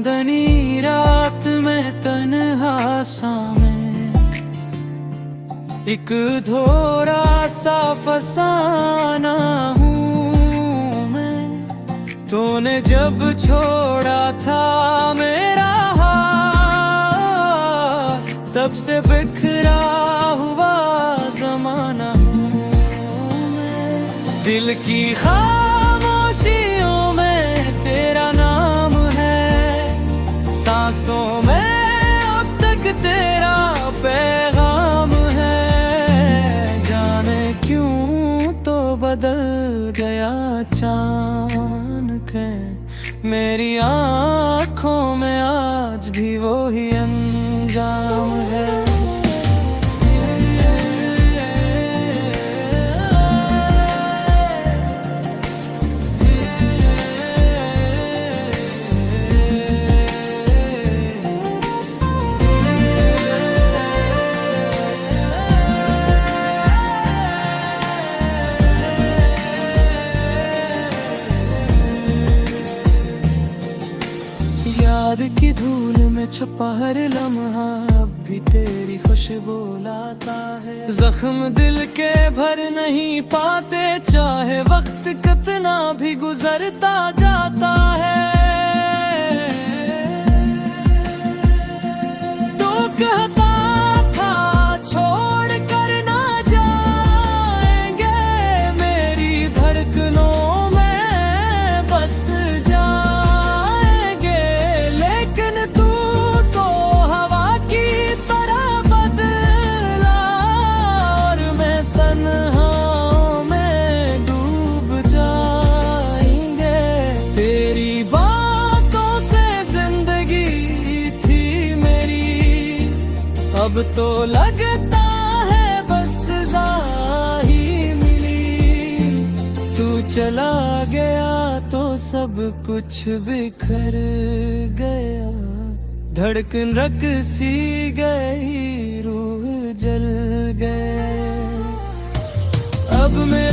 चांदनी रात में तन्हा सा मैं, एक धोरा सा फसाना हूँ मैं। तूने जब छोड़ा था मेरा हाथ, तब से बिखरा हुआ जमाना हूँ मैं। दिल की खामोशियों में तेरा नाम है, सांसों में अब तक तेरा पैगाम है। जाने क्यों तो बदल गया अचानक है, मेरी आँखों में आज भी वो ही अंजाम है। याद की धूल में छुपा हर लम्हा अब भी तेरी खुशबू लाता है। जख्म दिल के भर नहीं पाते, चाहे वक्त कितना भी गुजरता जाता है। तो कहता था छोड़ कर ना जाएंगे, मेरी धड़कनों में बस अब तो लगता है बस सज़ा ही मिली। तू चला गया तो सब कुछ बिखर गया, धड़कन रक सी गई, रूह जल गए। अब मैं